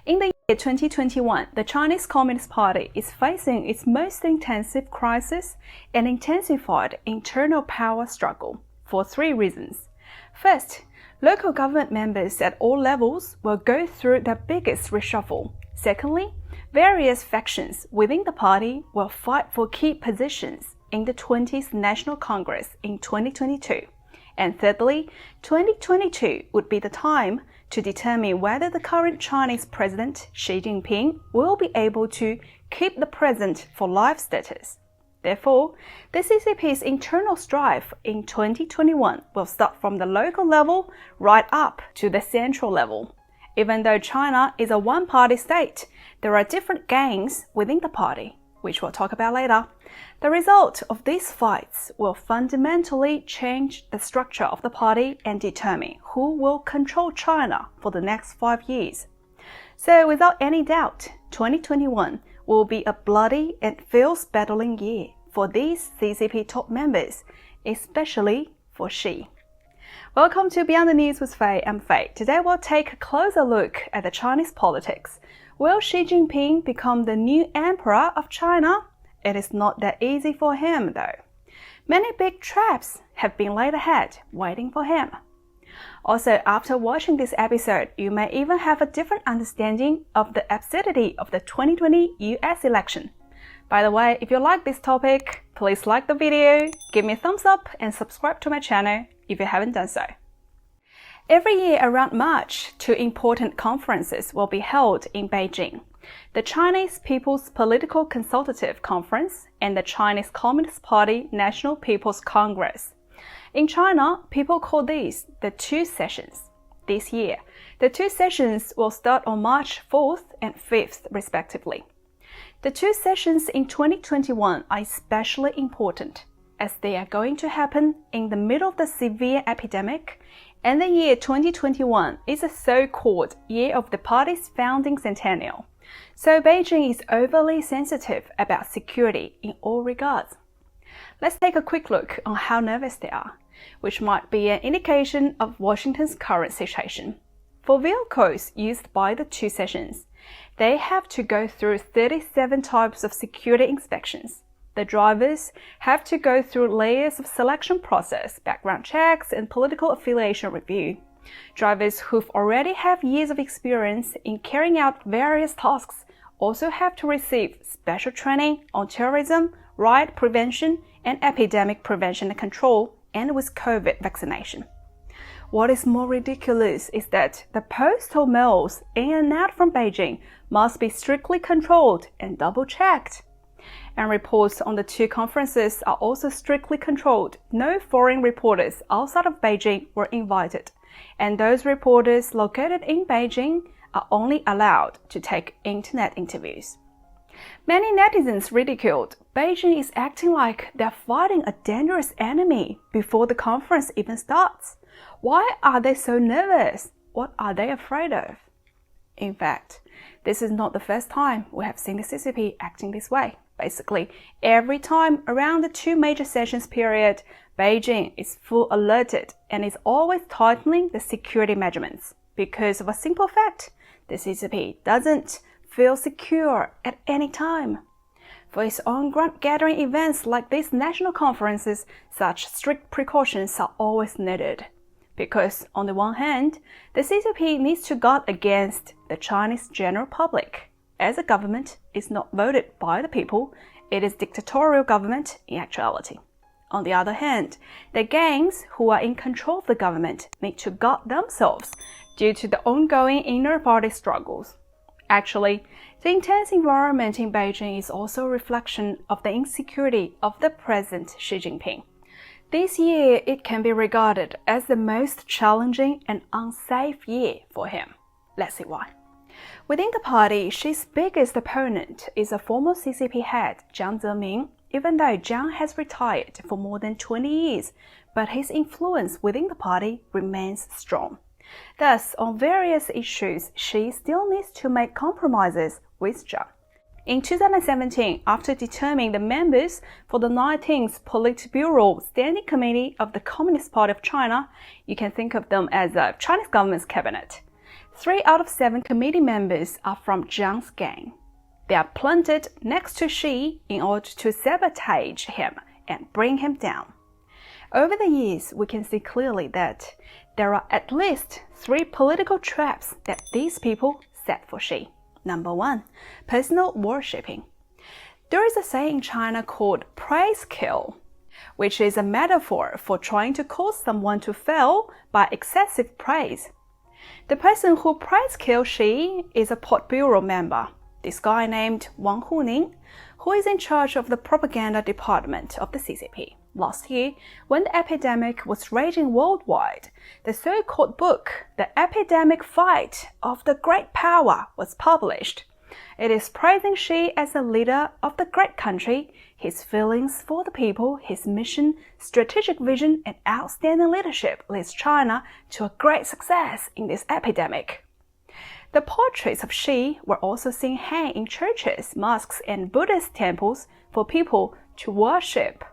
In the year 2021, the Chinese Communist Party is facing its most intensive crisis and intensified internal power struggle for three reasons. First, local government members at all levels will go through their biggest reshuffle. Secondly, various factions within the party will fight for key positions in the 20th National Congress in 2022. And thirdly, 2022 would be the time to determine whether the current Chinese President Xi Jinping will be able to keep the President for life status. Therefore, the CCP's internal strife in 2021 will start from the local level right up to the central level. Even though China is a one-party state, there are different gangs within the party, which we'll talk about later. The result of these fights will fundamentally change the structure of the party and determine who will control China for the next 5 years. So without any doubt, 2021 will be a bloody and fierce battling year for these CCP top members, especially for Xi. Welcome to Beyond the News with Faye. I'm Faye. Today we'll take a closer look at the Chinese politics. Will Xi Jinping become the new emperor of China? It is not that easy for him, though. Many big traps have been laid ahead, waiting for him. Also, after watching this episode, you may even have a different understanding of the absurdity of the 2020 US election. By the way, if you like this topic, please like the video, give me a thumbs up, and subscribe to my channel if you haven't done so. Every year around March, two important conferences will be held in Beijing: the Chinese People's Political Consultative Conference and the Chinese Communist Party National People's Congress. In China, people call these the two sessions. This year, the two sessions will start on March 4th and 5th, respectively. The two sessions in 2021 are especially important, as they are going to happen in the middle of the severe epidemic, and the year 2021 is a so-called year of the party's founding centennial. So Beijing is overly sensitive about security in all regards. Let's take a quick look on how nervous they are, which might be an indication of Washington's current situation. For vehicles used by the two sessions, they have to go through 37 types of security inspections. The drivers have to go through layers of selection process, background checks, and political affiliation review. Drivers who've already have years of experience in carrying out various tasks also have to receive special training on terrorism, riot prevention, and epidemic prevention and control, and with COVID vaccination. What is more ridiculous is that the postal mails in and out from Beijing must be strictly controlled and double-checked. And reports on the two conferences are also strictly controlled. No foreign reporters outside of Beijing were invited, and those reporters located in Beijing are only allowed to take internet interviews. Many netizens ridiculed Beijing is acting like they're fighting a dangerous enemy before the conference even starts. Why are they so nervous? What are they afraid of? In fact, this is not the first time we have seen the CCP acting this way. Basically, every time around the two major sessions period, Beijing is full alerted and is always tightening the security measurements because of a simple fact: the CCP doesn't feel secure at any time. For its on-ground gathering events like these national conferences, such strict precautions are always needed. Because, on the one hand, the CCP needs to guard against the Chinese general public. As a government is not voted by the people, it is dictatorial government in actuality. On the other hand, the gangs who are in control of the government need to guard themselves due to the ongoing inner party struggles. Actually, the intense environment in Beijing is also a reflection of the insecurity of the President Xi Jinping. This year, it can be regarded as the most challenging and unsafe year for him. Let's see why. Within the party, Xi's biggest opponent is a former CCP head, Jiang Zemin. Even though Jiang has retired for more than 20 years, but his influence within the party remains strong. Thus, on various issues, Xi still needs to make compromises with Jiang. In 2017, after determining the members for the 19th Politburo Standing Committee of the Communist Party of China, you can think of them as a Chinese government's cabinet. 3 out of 7 committee members are from Jiang's gang. They are planted next to Xi in order to sabotage him and bring him down. Over the years, we can see clearly that there are at least 3 political traps that these people set for Xi. Number 1, personal worshipping. There is a saying in China called praise kill, which is a metaphor for trying to cause someone to fail by excessive praise. The person who praise killed Xi is a Politburo member, this guy named Wang Huning, who is in charge of the propaganda department of the CCP. Last year, when the epidemic was raging worldwide, the so-called book, The Epidemic Fight of the Great Power, was published. It is praising Xi as a leader of the great country, his feelings for the people, his mission, strategic vision, and outstanding leadership leads China to a great success in this epidemic. The portraits of Xi were also seen hanging in churches, mosques, and Buddhist temples for people to worship.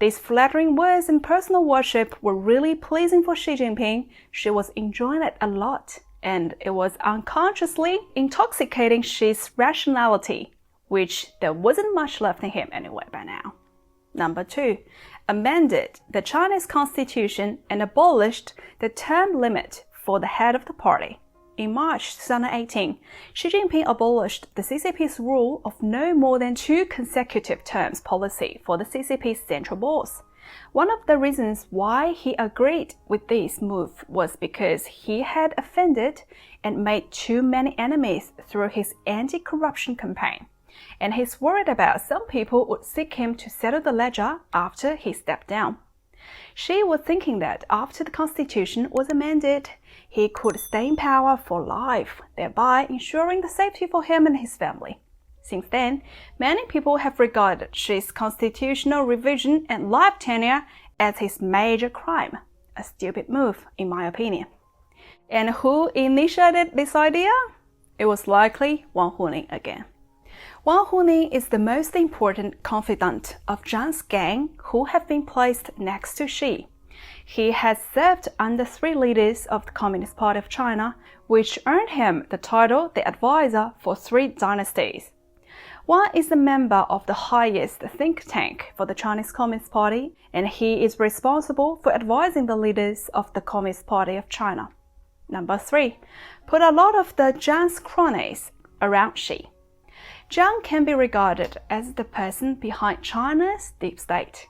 These flattering words and personal worship were really pleasing for Xi Jinping. She was enjoying it a lot, and it was unconsciously intoxicating Xi's rationality, which there wasn't much left in him anyway by now. Number 2, amended the Chinese constitution and abolished the term limit for the head of the party. In March 2018, Xi Jinping abolished the CCP's rule of no more than 2 consecutive terms policy for the CCP's central boss. One of the reasons why he agreed with this move was because he had offended and made too many enemies through his anti-corruption campaign, and he's worried about some people would seek him to settle the ledger after he stepped down. Xi was thinking that after the constitution was amended, he could stay in power for life, thereby ensuring the safety for him and his family. Since then, many people have regarded Xi's constitutional revision and life tenure as his major crime, a stupid move, in my opinion. And who initiated this idea? It was likely Wang Huning again. Wang Huning is the most important confidant of Jiang's gang who have been placed next to Xi. He has served under 3 leaders of the Communist Party of China, which earned him the title the advisor for 3 dynasties. Wang is a member of the highest think tank for the Chinese Communist Party, and he is responsible for advising the leaders of the Communist Party of China. Number 3, put a lot of the Jiang's cronies around Xi. Jiang can be regarded as the person behind China's deep state.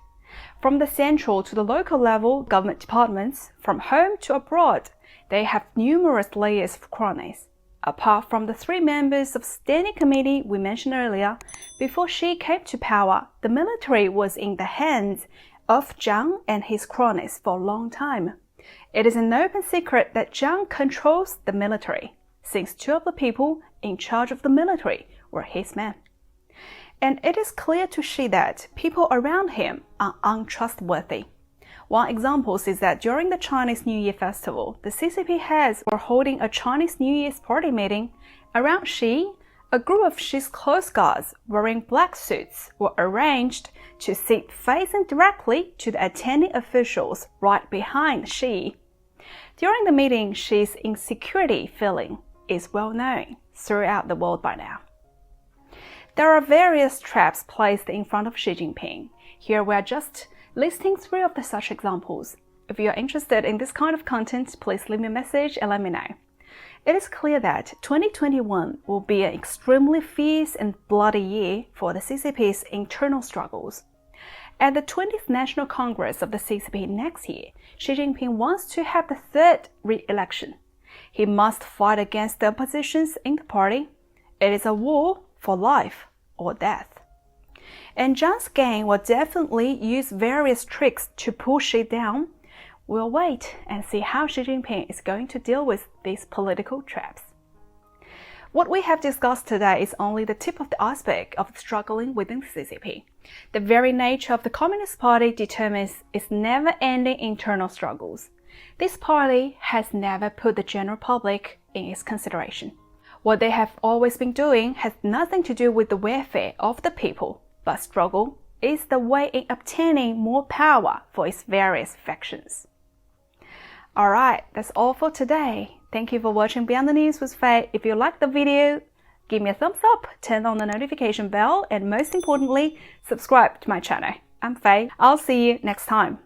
From the central to the local level government departments, from home to abroad, they have numerous layers of cronies. Apart from the 3 members of standing committee we mentioned earlier, before Xi came to power, the military was in the hands of Jiang and his cronies for a long time. It is an open secret that Jiang controls the military, since 2 of the people in charge of the military were his men. And it is clear to Xi that people around him are untrustworthy. One example is that during the Chinese New Year festival, the CCP heads were holding a Chinese New Year's party meeting. Around Xi, a group of Xi's close guards wearing black suits were arranged to sit facing directly to the attending officials right behind Xi. During the meeting, Xi's insecurity feeling is well known throughout the world by now. There are various traps placed in front of Xi Jinping. Here we are just listing 3 of the such examples. If you are interested in this kind of content, please leave me a message and let me know. It is clear that 2021 will be an extremely fierce and bloody year for the CCP's internal struggles. At the 20th National Congress of the CCP next year, Xi Jinping wants to have the 3rd re-election. He must fight against the oppositions in the party. It is a war for life or death. And Jiang's gang will definitely use various tricks to pull Xi down. We'll wait and see how Xi Jinping is going to deal with these political traps. What we have discussed today is only the tip of the iceberg of struggling within the CCP. The very nature of the Communist Party determines its never-ending internal struggles. This party has never put the general public in its consideration. What they have always been doing has nothing to do with the welfare of the people, but struggle is the way in obtaining more power for its various factions. Alright, that's all for today. Thank you for watching Beyond the News with Faye. If you liked the video, give me a thumbs up, turn on the notification bell, and most importantly, subscribe to my channel. I'm Faye. I'll see you next time.